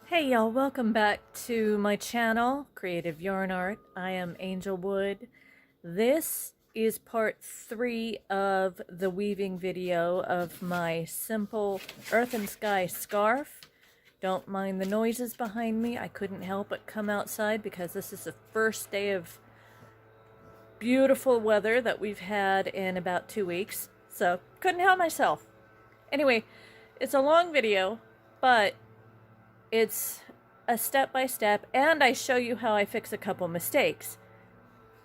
Hey y'all, welcome back to my channel, Creative Yarn Art. I am Angel Wood. This is part 3 of the weaving video of my simple Earth and Sky scarf. Don't mind the noises behind me. I couldn't help but come outside because this is the first day of beautiful weather that we've had in about 2 weeks. So, couldn't help myself. Anyway, it's a long video, but it's a step-by-step, and I show you how I fix a couple mistakes.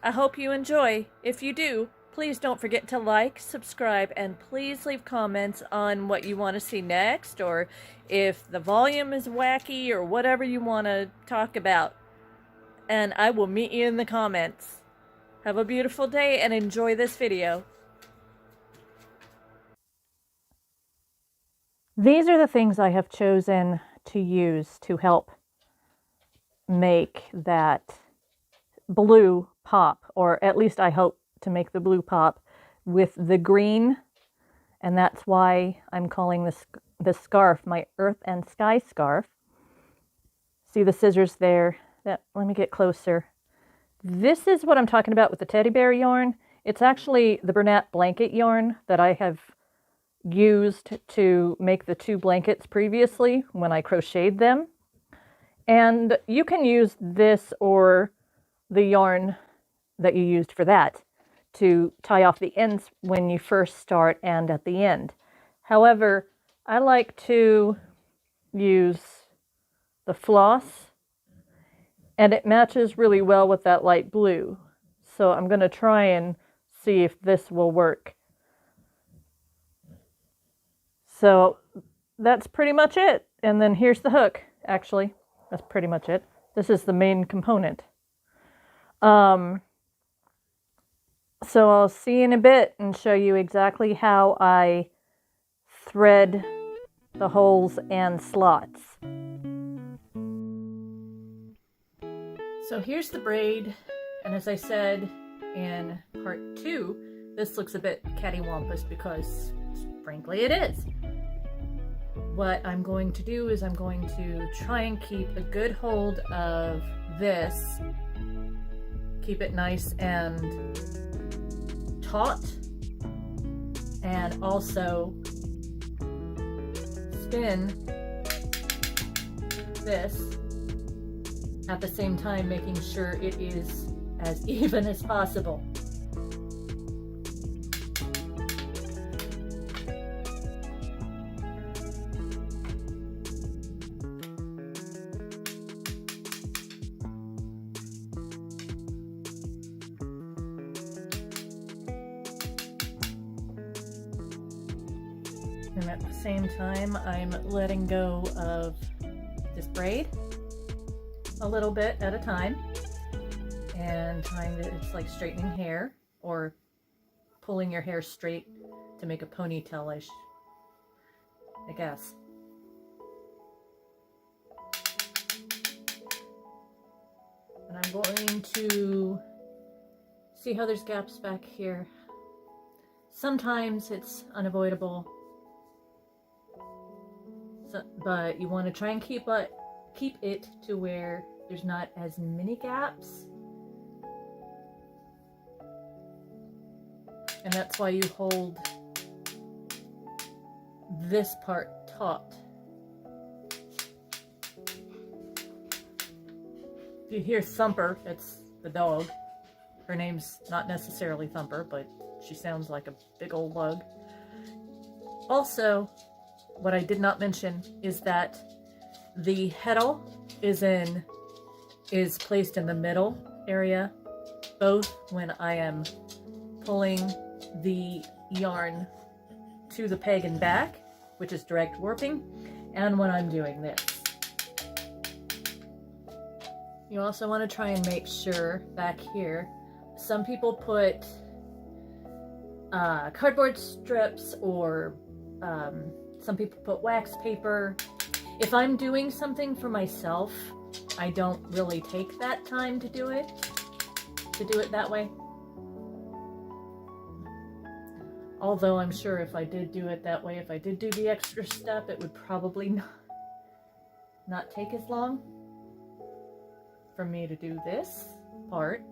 I hope you enjoy. If you do, please don't forget to like, subscribe, and please leave comments on what you want to see next, or if the volume is wacky, or whatever you want to talk about. And I will meet you in the comments. Have a beautiful day and enjoy this video. These are the things I have chosen to use to help make that blue pop, or at least I hope to make the blue pop with the green, and that's why I'm calling this scarf my Earth and Sky scarf. See the scissors there? Let me get closer. This is what I'm talking about with the teddy bear yarn. It's actually the Bernat blanket yarn that I have used to make the 2 blankets previously when I crocheted them. And you can use this or the yarn that you used for that to tie off the ends when you first start and at the end. However, I like to use the floss, and it matches really well with that light blue. So I'm going to try and see if this will work. So that's pretty much it. And then here's the hook, actually. That's pretty much it. This is the main component. So I'll see you in a bit and show you exactly how I thread the holes and slots. So here's the braid, and as I said in part 2, this looks a bit cattywampus because frankly it is. What I'm going to do is I'm going to try and keep a good hold of this, keep it nice and taut, and also spin this at the same time, making sure it is as even as possible. And at the same time, I'm letting go of this braid a little bit at a time, and trying to, it's like straightening hair or pulling your hair straight to make a ponytail-ish, I guess. And I'm going to see how there's gaps back here. Sometimes it's unavoidable, but you want to try and keep it to where there's not as many gaps. And that's why you hold this part taut. If you hear Thumper, it's the dog. Her name's not necessarily Thumper, but she sounds like a big old lug. Also, what I did not mention is that the heddle is placed in the middle area, both when I am pulling the yarn to the peg and back, which is direct warping, and when I'm doing this. You also want to try and make sure back here, some people put cardboard strips, or some people put wax paper. If I'm doing something for myself, I don't really take that time to do it that way. Although I'm sure if I did do it that way, if I did do the extra step, it would probably not take as long for me to do this part.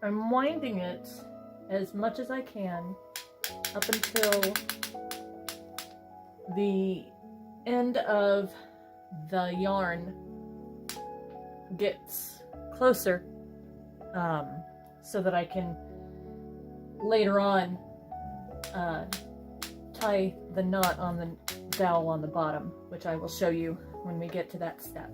I'm winding it as much as I can up until the end of the yarn gets closer, so that I can later on tie the knot on the dowel on the bottom, which I will show you when we get to that step.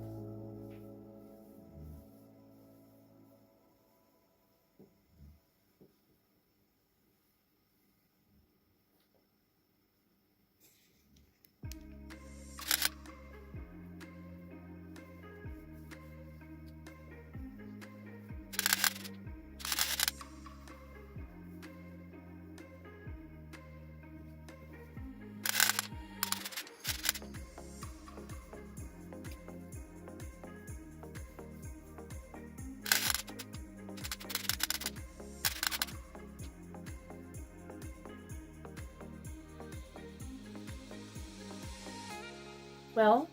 Well,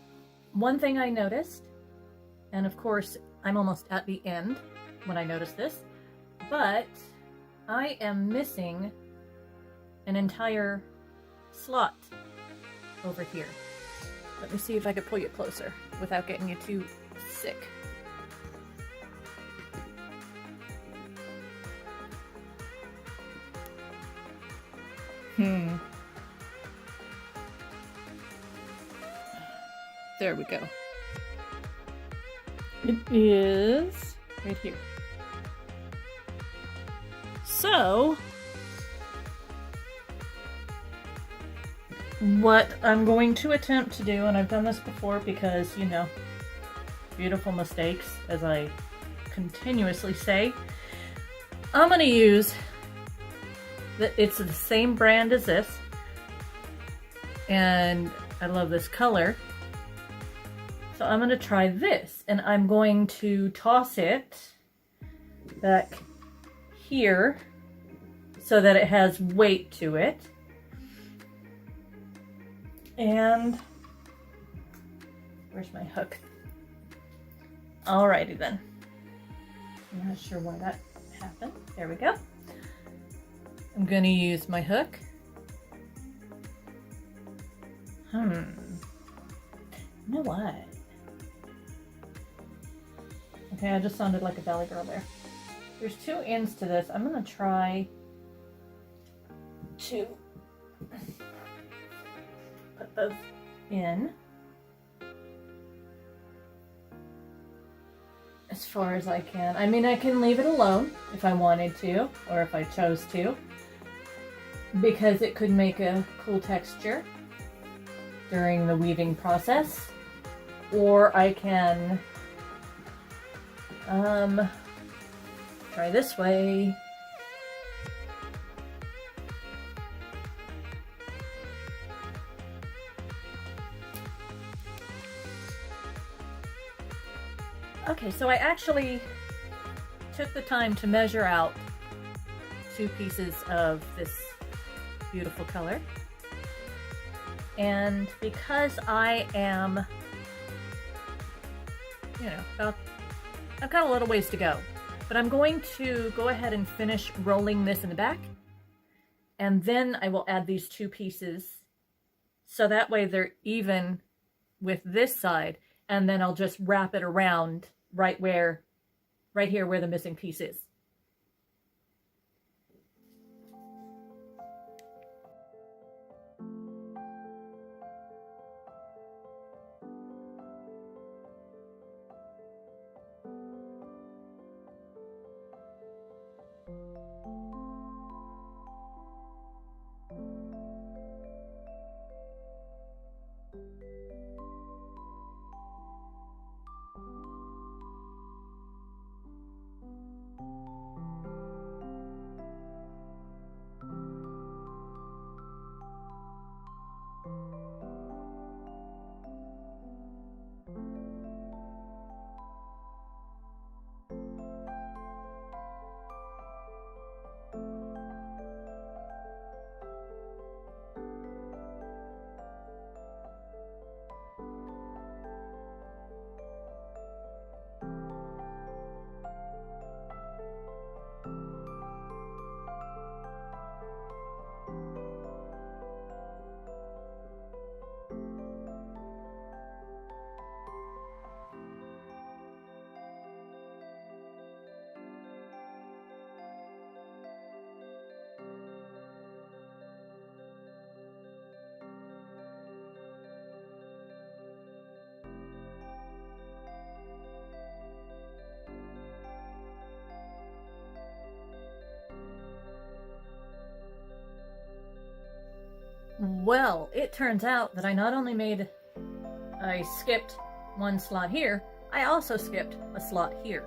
one thing I noticed, and of course I'm almost at the end when I noticed this, but I am missing an entire slot over here. Let me see if I can pull you closer without getting you too sick. There we go. It is right here. So, what I'm going to attempt to do, and I've done this before because, you know, beautiful mistakes, as I continuously say, I'm going to use, it's the same brand as this, and I love this color. So I'm going to try this, and I'm going to toss it back here so that it has weight to it. And where's my hook? Alrighty then. I'm not sure why that happened. There we go. I'm going to use my hook. You know what? Okay, I just sounded like a valley girl there. There's two ends to this. I'm gonna try to put those in as far as I can. I mean, I can leave it alone if I wanted to, or if I chose to, because it could make a cool texture during the weaving process, or I can try this way. Okay, so I actually took the time to measure out 2 pieces of this beautiful color. And because I am, you know, I've got a little ways to go, but I'm going to go ahead and finish rolling this in the back, and then I will add these 2 pieces so that way they're even with this side, and then I'll just wrap it around right here where the missing piece is. Well, it turns out that I skipped one slot here, I also skipped a slot here.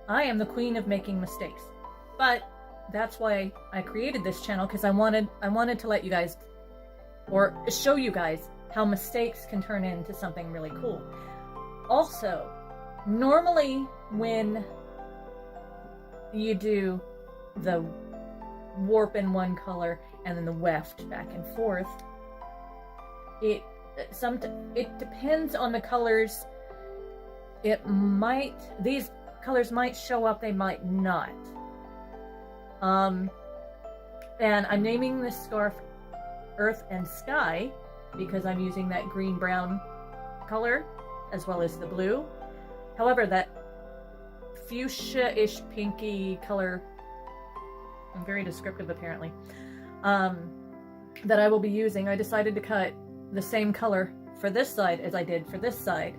I am the queen of making mistakes, but that's why I created this channel, because I wanted to let you guys, or show you guys, how mistakes can turn into something really cool. Also, normally when you do the warp in one color and then the weft back and forth, it depends on the colors. These colors might show up, they might not. And I'm naming this scarf Earth and Sky because I'm using that green-brown color as well as the blue. However, that fuchsia-ish pinky color, I'm very descriptive apparently, that I will be using, I decided to cut the same color for this side as I did for this side.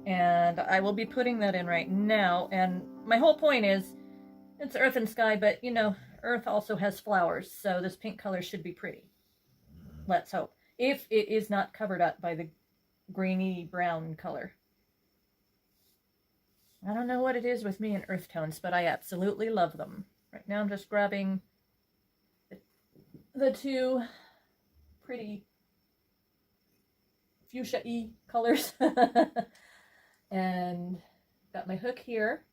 And I will be putting that in right now. And my whole point is, it's Earth and Sky, but you know, Earth also has flowers, so this pink color should be pretty. Let's hope. If it is not covered up by the greeny brown color. I don't know what it is with me and earth tones, but I absolutely love them. Right now I'm just grabbing the two pretty fuchsia-y colors. And got my hook here.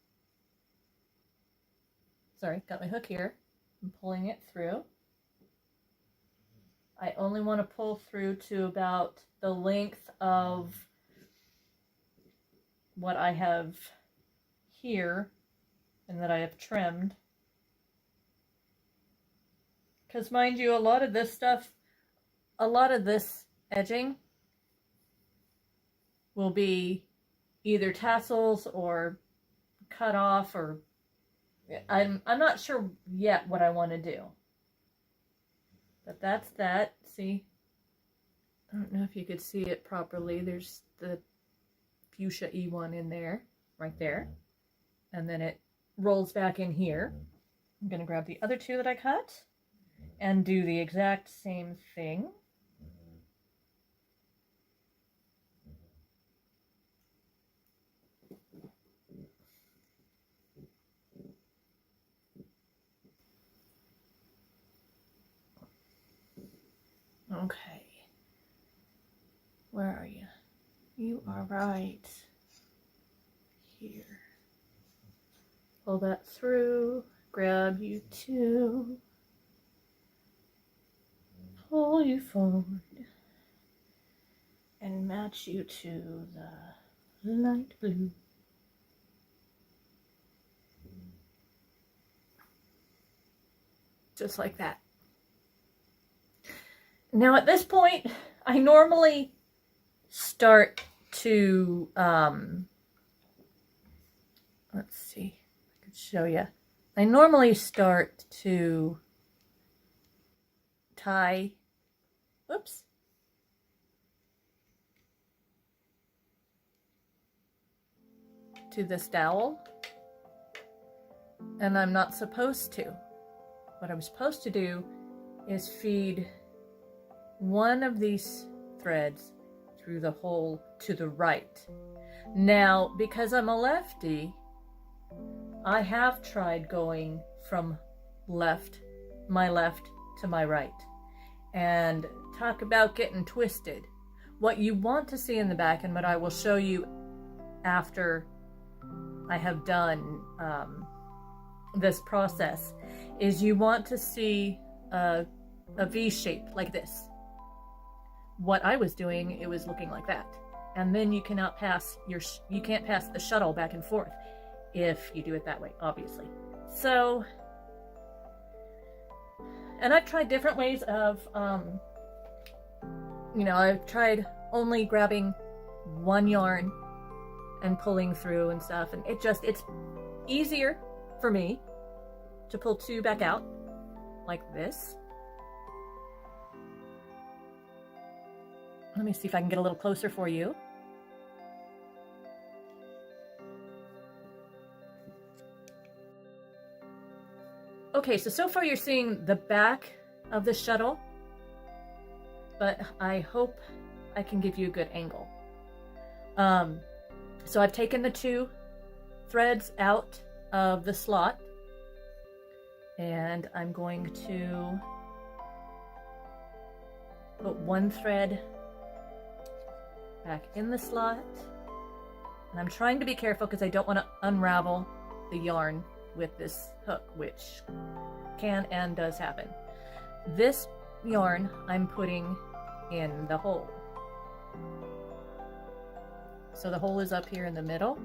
Sorry, got my hook here. I'm pulling it through. I only want to pull through to about the length of what I have here and that I have trimmed. Because mind you, a lot of this edging will be either tassels or cut off, or I'm not sure yet what I want to do. But that's that. See? I don't know if you could see it properly. There's the fuchsia-y one in there, right there. And then it rolls back in here. I'm going to grab the other two that I cut and do the exact same thing. Okay. Where are you? You are right here. Pull that through. Grab you two. Pull you forward. And match you to the light blue. Just like that. Now at this point, I normally start to, let's see, I could show you. I normally start to tie, whoops, to this dowel, and I'm not supposed to. What I'm supposed to do is feed one of these threads through the hole to the right. Now, because I'm a lefty, I have tried going from my left to my right. And talk about getting twisted. What you want to see in the back, and what I will show you after I have done this process, is you want to see a V shape like this. What I was doing, it was looking like that. And then you cannot pass you can't pass the shuttle back and forth if you do it that way, obviously. So, and I've tried different ways of, you know, I've tried only grabbing one yarn and pulling through and stuff, and it's easier for me to pull two back out like this. Let me see if I can get a little closer for you. Okay, so far you're seeing the back of the shuttle, but I hope I can give you a good angle. So I've taken the 2 threads out of the slot, and I'm going to put 1 thread back in the slot. And I'm trying to be careful because I don't want to unravel the yarn with this hook, which can and does happen. This yarn I'm putting in the hole. So the hole is up here in the middle.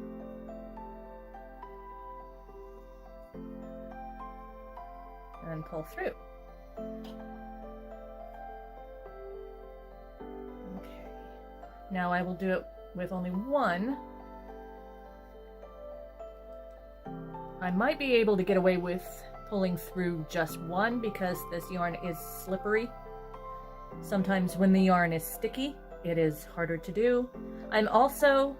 And pull through. Okay. Now I will do it with only 1. I might be able to get away with pulling through just 1 because this yarn is slippery. Sometimes when the yarn is sticky, it is harder to do. I'm also,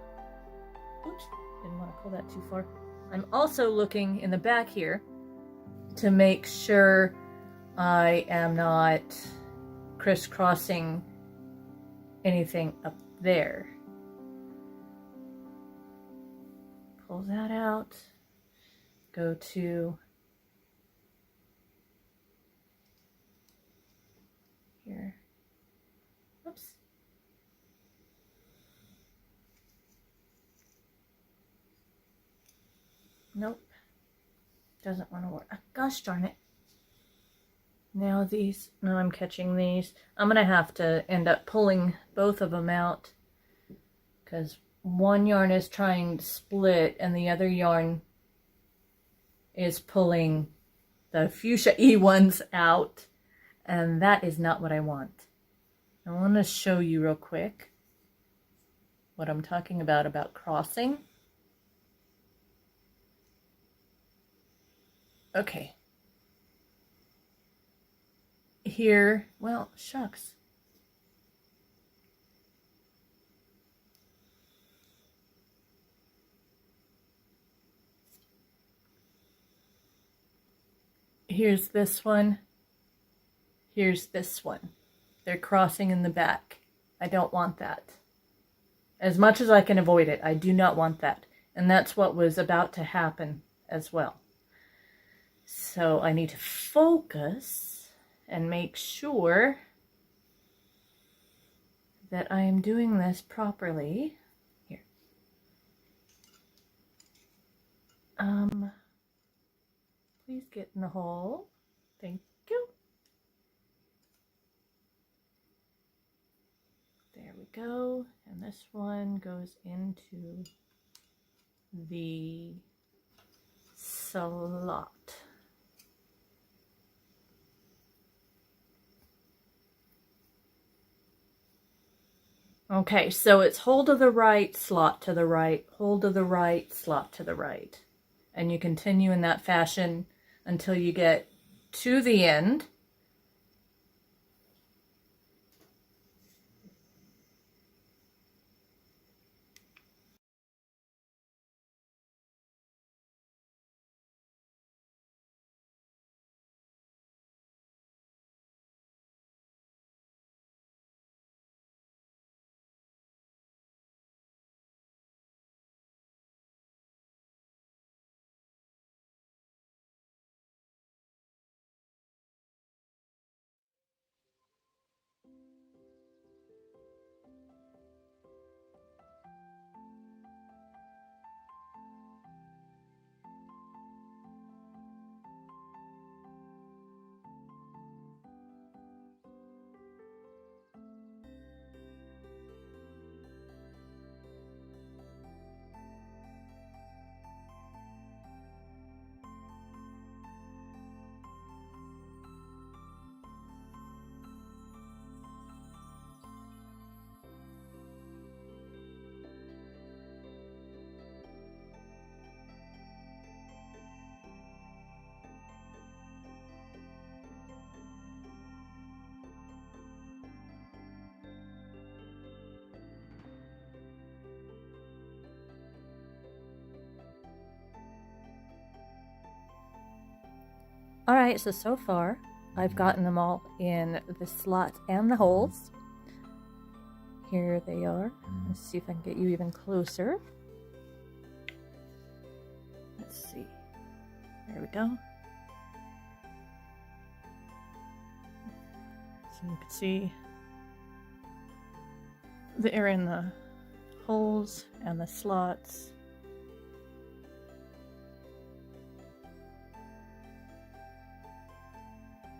oops, didn't want to pull that too far. I'm also looking in the back here to make sure I am not crisscrossing anything up there. Pull that out. Go to here. Oops. Nope. Doesn't want to work. Gosh darn it. Now these, now I'm catching these. I'm going to have to end up pulling both of them out because one yarn is trying to split and the other yarn is pulling the fuchsia E ones out, and that is not what I want. I want to show you real quick what I'm talking about crossing. Okay. Here, well, shucks. Here's this one. Here's this one. They're crossing in the back. I don't want that. As much as I can avoid it, I do not want that. And that's what was about to happen as well. So I need to focus and make sure that I am doing this properly. Here. Please get in the hole. Thank you. There we go. And this one goes into the slot. Okay, so it's hold to the right, slot to the right, hold to the right, slot to the right. And you continue in that fashion until you get to the end. All right, so far I've gotten them all in the slots and the holes. Here they are. Let's see if I can get you even closer. Let's see. There we go. So you can see they're in the holes and the slots.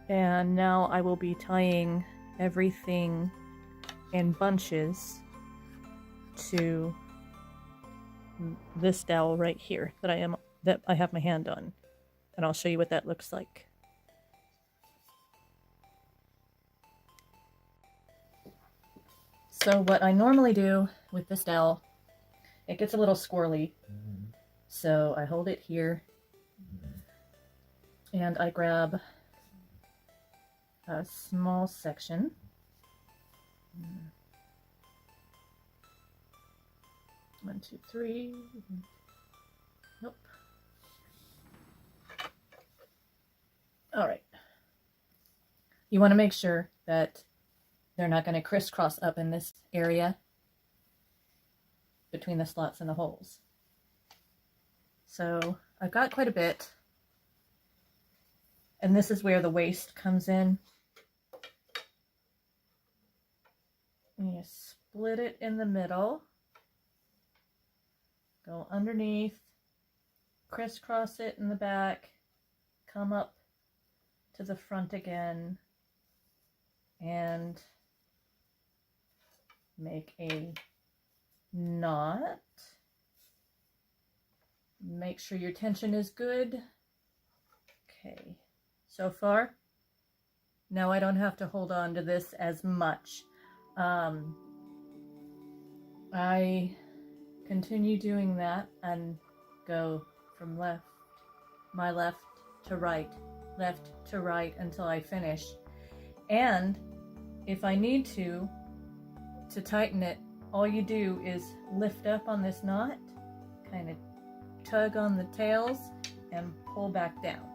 And now I will be tying everything in bunches to this dowel right here that I have my hand on. And I'll show you what that looks like. So what I normally do with this dowel, it gets a little squirrely. So I hold it here and I grab a small section. One, two, three. Nope. All right. You want to make sure that they're not going to crisscross up in this area between the slots and the holes. So I've got quite a bit. And this is where the waste comes in. And you split it in the middle. Go underneath. Crisscross it in the back. Come up to the front again. And make a knot. Make sure your tension is good. Okay, so far, now I don't have to hold on to this as much. I continue doing that and go from my left to right until I finish. And if I need to tighten it, all you do is lift up on this knot, kind of tug on the tails, and pull back down.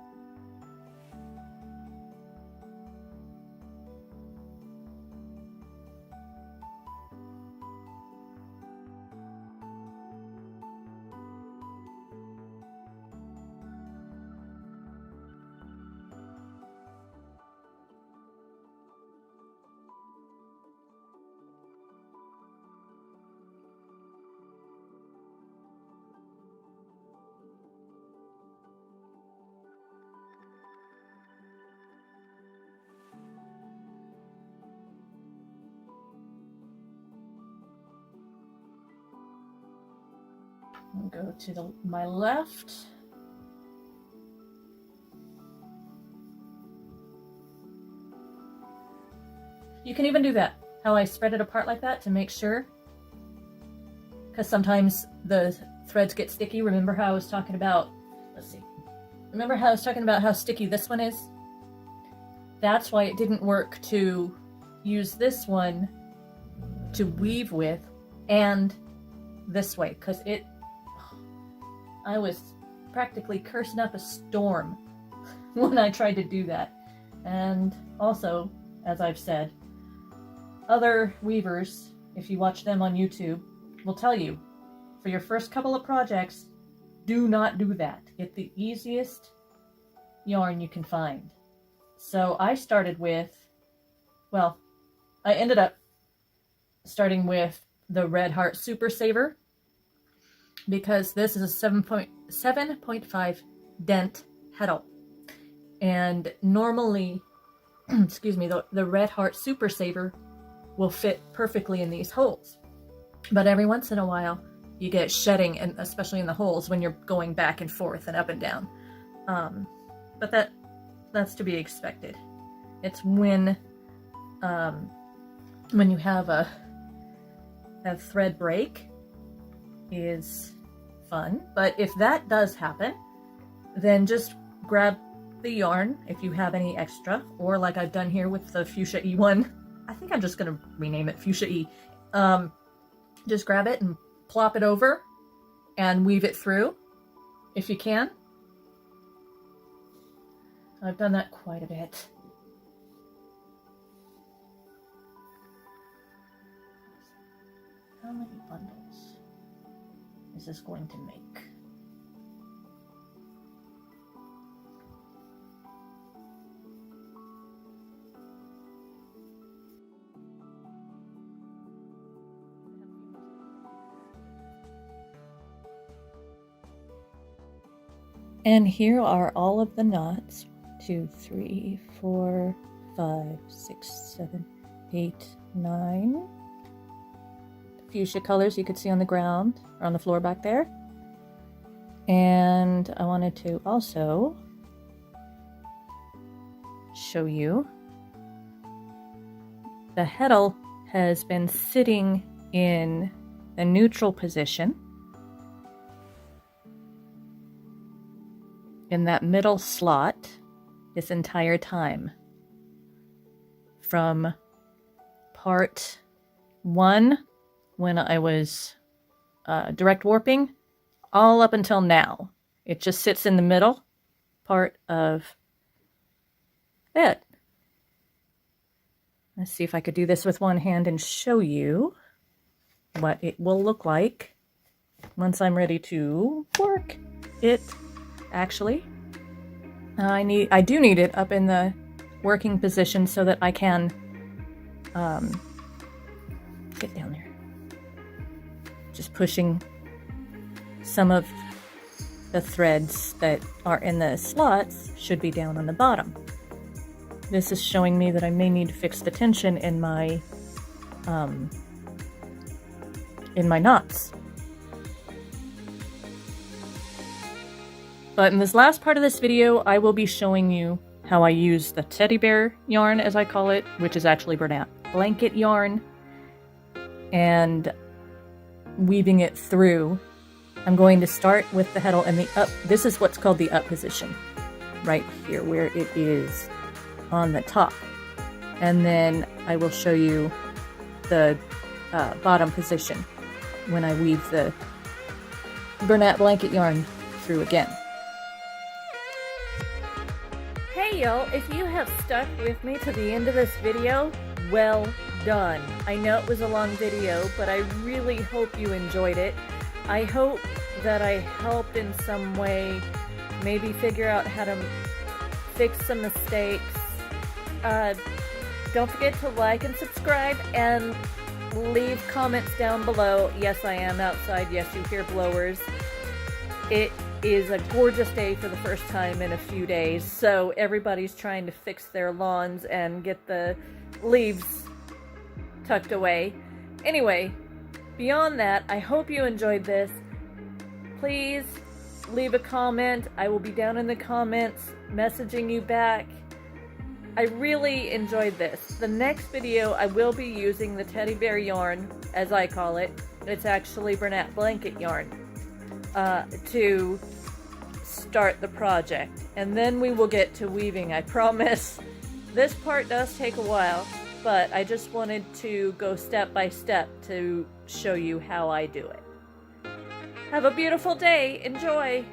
I'll go to my left. You can even do that, how I spread it apart like that to make sure, because sometimes the threads get sticky. Remember how I was talking about, remember how I was talking about how sticky this one is? That's why it didn't work to use this one to weave with and this way, because I was practically cursing up a storm when I tried to do that. And also, as I've said, other weavers, if you watch them on YouTube, will tell you, for your first couple of projects, do not do that. Get the easiest yarn you can find. So I started with, well, I ended up starting with the Red Heart Super Saver, because this is a 7.5 dent heddle. And normally, excuse me, the Red Heart Super Saver will fit perfectly in these holes. But every once in a while, you get shedding, and especially in the holes when you're going back and forth and up and down. But that's to be expected. It's when you have a thread break is fun. But if that does happen, then just grab the yarn if you have any extra, or like I've done here with the Fuchsia E1. I think I'm just gonna rename it Fuchsia E. Just grab it and plop it over and weave it through if you can. I've done that quite a bit. How many bundles is this going to make? And here are all of the knots. 2, 3, 4, 5, 6, 7, 8, 9. The fuchsia colors you could see on the ground or on the floor back there. And I wanted to also show you the heddle has been sitting in a neutral position in that middle slot this entire time. From part 1, when I was direct warping, all up until now. It just sits in the middle part of it. Let's see if I could do this with one hand and show you what it will look like once I'm ready to work it. Actually, I do need it up in the working position so that I can get down there. Just pushing some of the threads that are in the slots should be down on the bottom. This is showing me that I may need to fix the tension in my knots. But in this last part of this video, I will be showing you how I use the teddy bear yarn, as I call it, which is actually Bernat blanket yarn, and weaving it through. I'm going to start with the heddle and the up. This is what's called the up position, right here, where it is on the top. And then I will show you the bottom position when I weave the Bernat blanket yarn through again. Hey y'all, if you have stuck with me to the end of this video, well done. I know it was a long video, but I really hope you enjoyed it. I hope that I helped in some way, maybe figure out how to fix some mistakes. Don't forget to like and subscribe and leave comments down below. Yes, I am outside. Yes, you hear blowers. It is a gorgeous day for the first time in a few days, so everybody's trying to fix their lawns and get the leaves tucked away. Anyway, beyond that, I hope you enjoyed this. Please leave a comment. I will be down in the comments messaging you back. I really enjoyed this. The next video I will be using the teddy bear yarn, as I call it. It's actually Bernat blanket yarn, to start the project. And then we will get to weaving, I promise. This part does take a while, but I just wanted to go step by step to show you how I do it. Have a beautiful day. Enjoy!